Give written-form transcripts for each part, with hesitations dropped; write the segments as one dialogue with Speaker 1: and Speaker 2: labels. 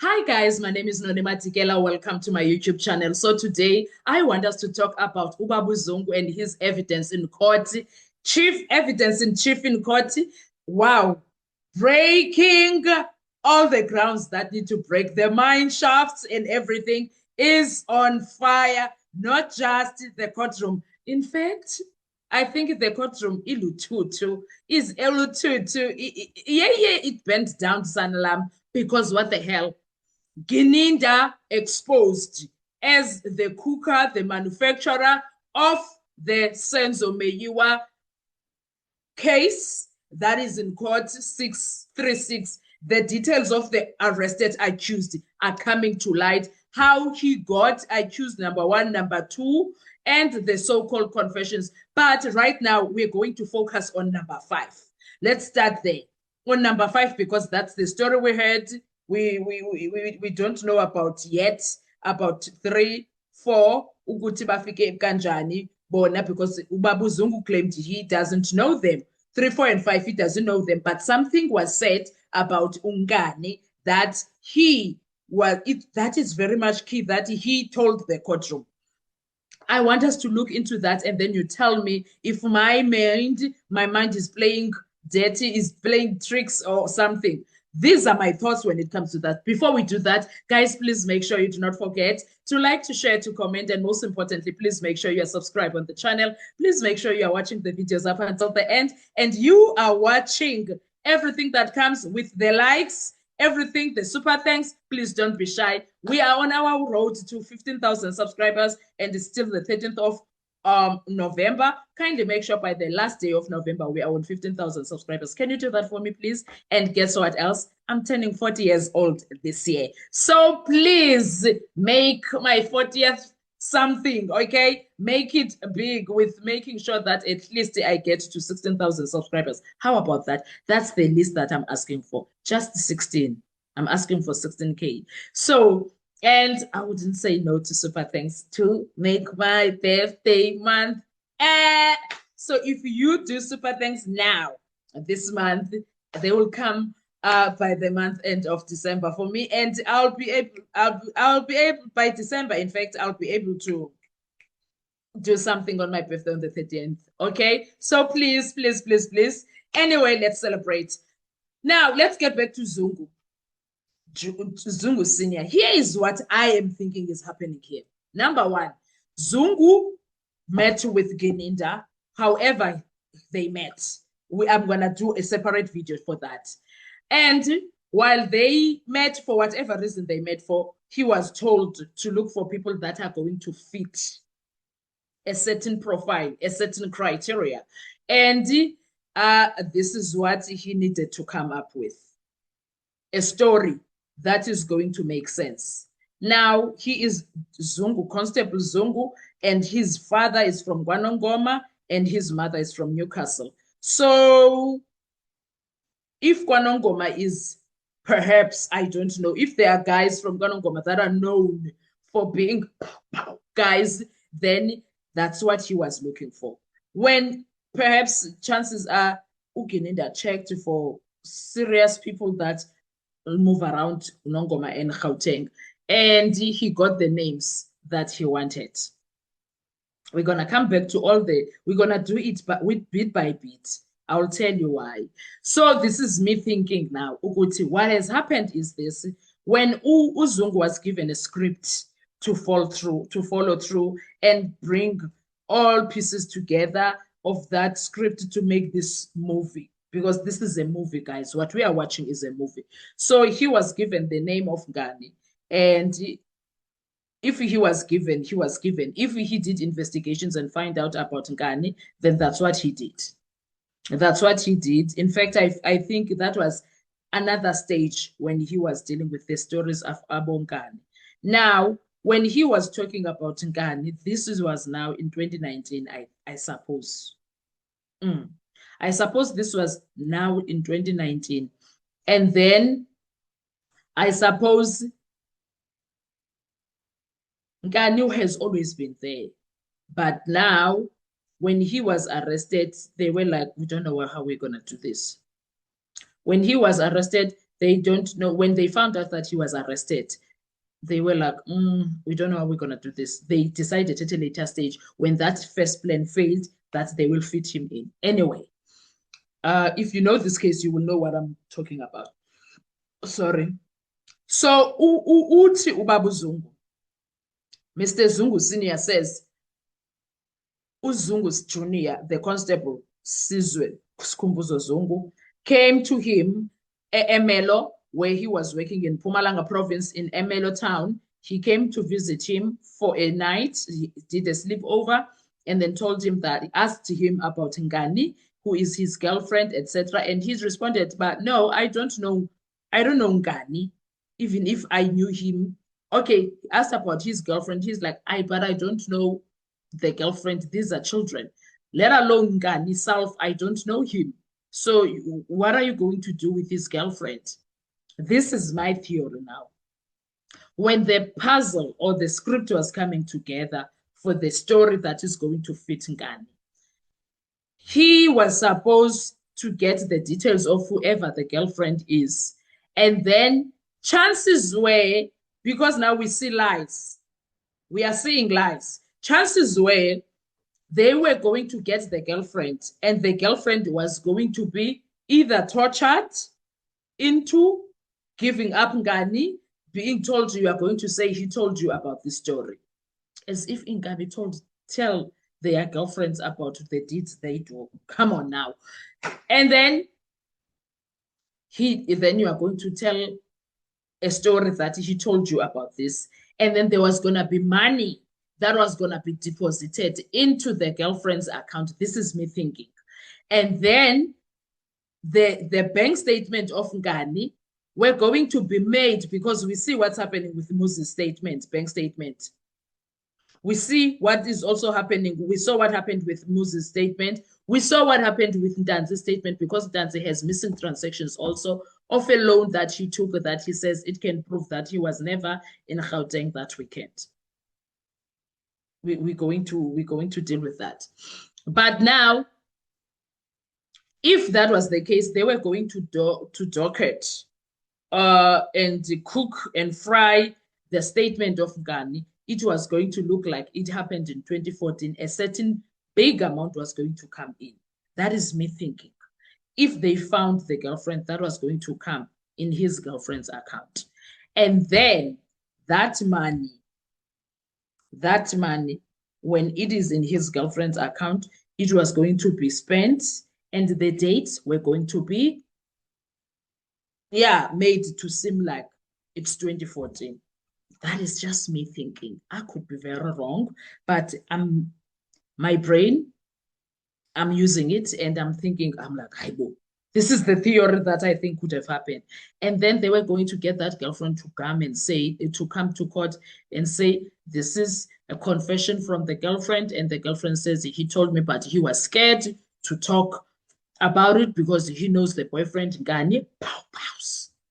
Speaker 1: Hi guys, my name is Nonema Tikela. Welcome to my YouTube channel. So today I want us to talk about Ubaba Zungu and his evidence in court. Chief evidence in chief in court. Wow. Breaking all the grounds that need to break. The mine shafts and everything is on fire, not just the courtroom. In fact, I think the courtroom ilututu is elututu. Yeah, it bent down Sanlam because what the hell? Gininda exposed as the cooker, the manufacturer of the Senzo Meyiwa case that is in court 636. The details of the arrested accused are coming to light. How he got accused number one, number two, and the so-called confessions. But right now, we're going to focus on number five. Let's start there. On number five, because that's the story we heard. We don't know about yet, about 3, 4, ukuthi bafike kanjani bona, because Ubaba Zungu claimed he doesn't know them. 3, 4, and 5, he doesn't know them. But something was said about Ungani that that is very much key, that he told the courtroom. I want us to look into that, and then you tell me if my mind is playing dirty, is playing tricks or something. These are my thoughts when it comes to that. Before we do that, guys, please make sure you do not forget to like, to share, to comment, and most importantly, please make sure you are subscribed on the channel. Please make sure you are watching the videos up until the end, and you are watching everything that comes with the likes, everything, the super thanks. Please don't be shy. We are on our road to 15,000 subscribers, and it's still the 13th of November. Kindly make sure by the last day of November we are on 15,000 subscribers. Can you do that for me, please? And guess what else? I'm turning 40 years old this year. So please make my 40th something, okay? Make it big with making sure that at least I get to 16,000 subscribers. How about that? That's the least that I'm asking for. Just 16. I'm asking for 16K. So, and I wouldn't say no to super thanks to make my birthday month. So if you do super thanks now, this month, they will come by the month end of December for me, and I'll be able by December. In fact, I'll be able to do something on my birthday on the 30th. Okay, so please, please, please, please. Anyway, let's celebrate. Now let's get back to Zungu. Zungu Senior. Here is what I am thinking is happening here. Number one, Zungu met with Gininda. However, they met. I'm going to do a separate video for that. And while they met, for whatever reason they met for, he was told to look for people that are going to fit a certain profile, a certain criteria. And this is what he needed to come up with. A story that is going to make sense. Now, he is Zungu, Constable Zungu, and his father is from KwaNongoma, and his mother is from Newcastle. So, if KwaNongoma is, perhaps, I don't know, if there are guys from KwaNongoma that are known for being guys, then that's what he was looking for. When perhaps chances are Ugininda checked for serious people that move around Nongoma and Gauteng, and he got the names that he wanted. We're going to come back to we're going to do it with bit by bit. I'll tell you why. So this is me thinking now, Uguti, what has happened is this: when Uzungu was given a script to follow through and bring all pieces together of that script to make this movie, because this is a movie, guys. What we are watching is a movie. So he was given the name of Ngani, and if he was given, he was given. If he did investigations and find out about Ngani, then that's what he did. That's what he did. In fact, I think that was another stage when he was dealing with the stories of Abo Ngani. Now, when he was talking about Ngani, this was now in 2019, I suppose. I suppose this was now in 2019. And then I suppose Ngani has always been there. But now, when he was arrested, they were like, we don't know how we're going to do this. When he was arrested, They don't know. When they found out that he was arrested, they were like, we don't know how we're going to do this. They decided at a later stage, when that first plan failed, that they will fit him in. Anyway, if you know this case, you will know what I'm talking about. Sorry. So, uthi Ubaba Zungu, Mr. Zungu Senior says, uZungu's Junior, the constable, Sizwe Skhumbuzo Zungu, came to him at Emelo, where he was working in Mpumalanga province in Emelo town. He came to visit him for a night. He did a sleepover and then told him that he asked him about Ngani, who is his girlfriend, etc. And he's responded, but no, I don't know Ngani, even if I knew him. Okay, he asked about his girlfriend. He's like, but I don't know the girlfriend. These are children. Let alone Ngani self, I don't know him. So what are you going to do with his girlfriend? This is my theory now. When the puzzle or the script was coming together for the story that is going to fit Ngani, he was supposed to get the details of whoever the girlfriend is. And then chances were, because now we see lies, we are seeing lies. Chances were they were going to get the girlfriend, and the girlfriend was going to be either tortured into giving up Ngani, being told you are going to say he told you about this story. As if Ngani tell their girlfriends about the deeds they do. Come on now. And then you are going to tell a story that he told you about this. And then there was going to be money that was going to be deposited into the girlfriend's account. This is me thinking. And then the bank statement of Ngani were going to be made, because we see what's happening with Moses' statement, bank statement. We see what is also happening. We saw what happened with Moses' statement. We saw what happened with Ntanzi's statement, because Ntanzi has missing transactions also of a loan that he took, that he says it can prove that he was never in Gauteng that weekend. We're going to deal with that. But now, if that was the case, they were going to docket and cook and fry the statement of Ngani. It was going to look like it happened in 2014. A certain big amount was going to come in. That is me thinking. If they found the girlfriend, that was going to come in his girlfriend's account. And then that money, when it is in his girlfriend's account, it was going to be spent, and the dates were going to be, made to seem like it's 2014. That is just me thinking. I could be very wrong, but my brain, I'm using it, and I'm thinking, I'm like, this is the theory that I think could have happened. And then they were going to get that girlfriend to come to court and say, this is a confession from the girlfriend. And the girlfriend says, he told me, but he was scared to talk about it because he knows the boyfriend, Ngani,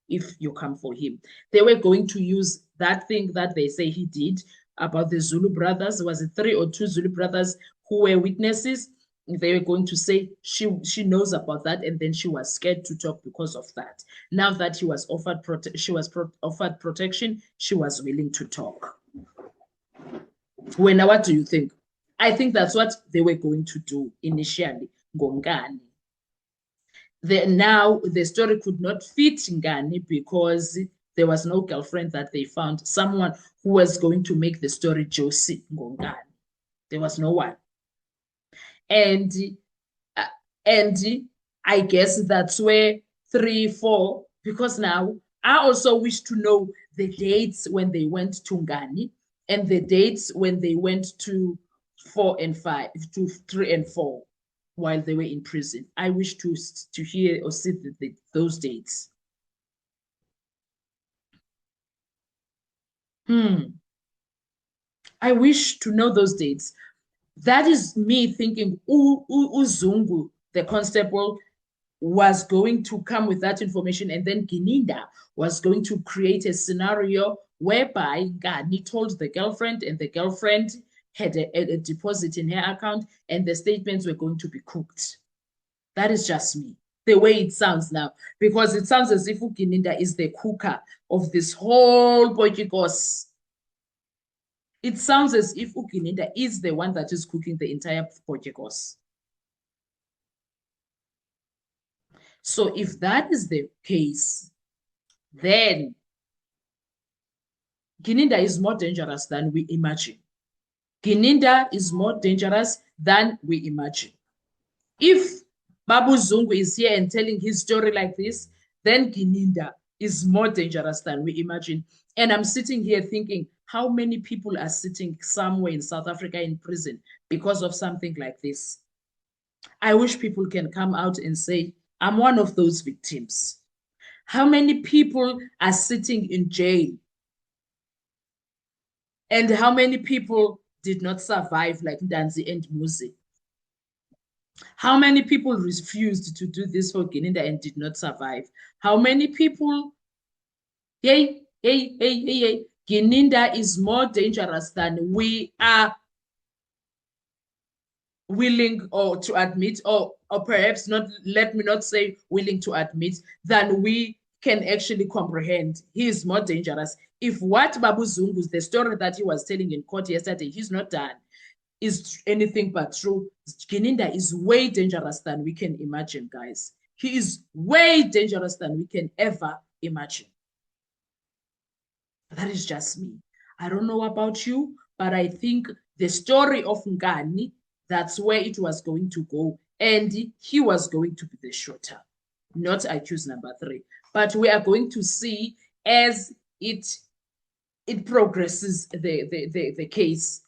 Speaker 1: if you come for him. They were going to use that thing that they say he did about the Zulu brothers. Was it 3 or 2 Zulu brothers who were witnesses? They were going to say she knows about that, and then she was scared to talk because of that. Now that she was offered protection, she was willing to talk. What do you think? I think that's what they were going to do initially. Ngani. Now the story could not fit Ngani because there was no girlfriend that they found. Someone who was going to make the story Josie Ngongani. There was no one. And I guess that's where 3, 4, because now I also wish to know the dates when they went to Ngani and the dates when they went to 4 and 5, to 3 and 4 while they were in prison. I wish to hear or see those dates. I wish to know those dates. That is me thinking uZungu, the constable, was going to come with that information, and then Gininda was going to create a scenario whereby Ngani told the girlfriend, and the girlfriend had a deposit in her account, and the statements were going to be cooked. That is just me. the way it sounds now, because it sounds as if Gininda is the cooker of this whole Potjikos. It sounds as if Gininda is the one that is cooking the entire Potjikos. So if that is the case, then Gininda is more dangerous than we imagine. Gininda is more dangerous than we imagine. If Babu Zungu is here and telling his story like this, then Gininda is more dangerous than we imagine. And I'm sitting here thinking, how many people are sitting somewhere in South Africa in prison because of something like this? I wish people can come out and say, I'm one of those victims. How many people are sitting in jail? And how many people did not survive like Ndanzi and Muzi? How many people refused to do this for Gininda and did not survive? How many people? Hey, Gininda is more dangerous than we are willing or to admit, or perhaps not, let me not say willing to admit, than we can actually comprehend. He is more dangerous. If what Babu Zungu's, the story that he was telling in court yesterday, he's not done, is anything but true, Gininda is way dangerous than we can imagine, guys. He is way dangerous than we can ever imagine. That is just me. I don't know about you, but I think the story of Ngani, that's where it was going to go. And he was going to be the shooter, not I choose number 3. But we are going to see as it progresses the case,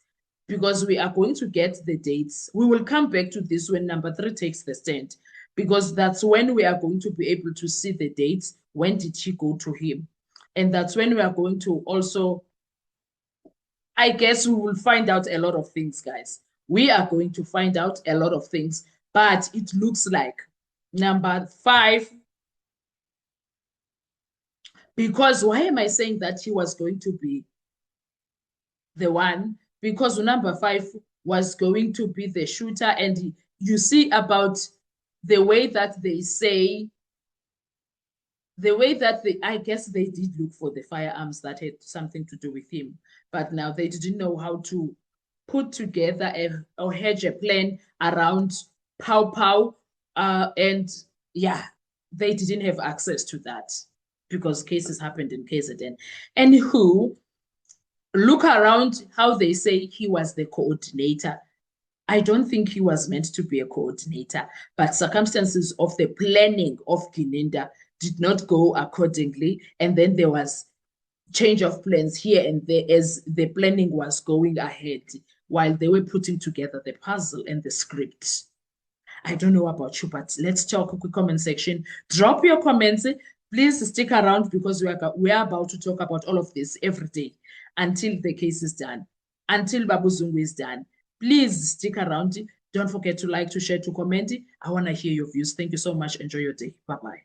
Speaker 1: because we are going to get the dates. We will come back to this when number 3 takes the stand, because that's when we are going to be able to see the dates. When did she go to him? And that's when we are going to also, I guess we will find out a lot of things, guys. We are going to find out a lot of things, but it looks like number 5, because why am I saying that he was going to be the one? Because number 5 was going to be the shooter. And you see about the way that they say, the way that I guess they did look for the firearms that had something to do with him, but now they didn't know how to put together or hedge a plan around Pow Pow. And yeah, they didn't have access to that because cases happened in KZN. Anywho, look around how they say he was the coordinator. I don't think he was meant to be a coordinator, but circumstances of the planning of Gininda did not go accordingly. And then there was change of plans here and there as the planning was going ahead while they were putting together the puzzle and the script. I don't know about you, but let's talk quick comment section. Drop your comments. Please stick around because we are about to talk about all of this every day until the case is done, until Babu Zungu is done. Please stick around. Don't forget to like, to share, to comment. I want to hear your views. Thank you so much. Enjoy your day. Bye-bye.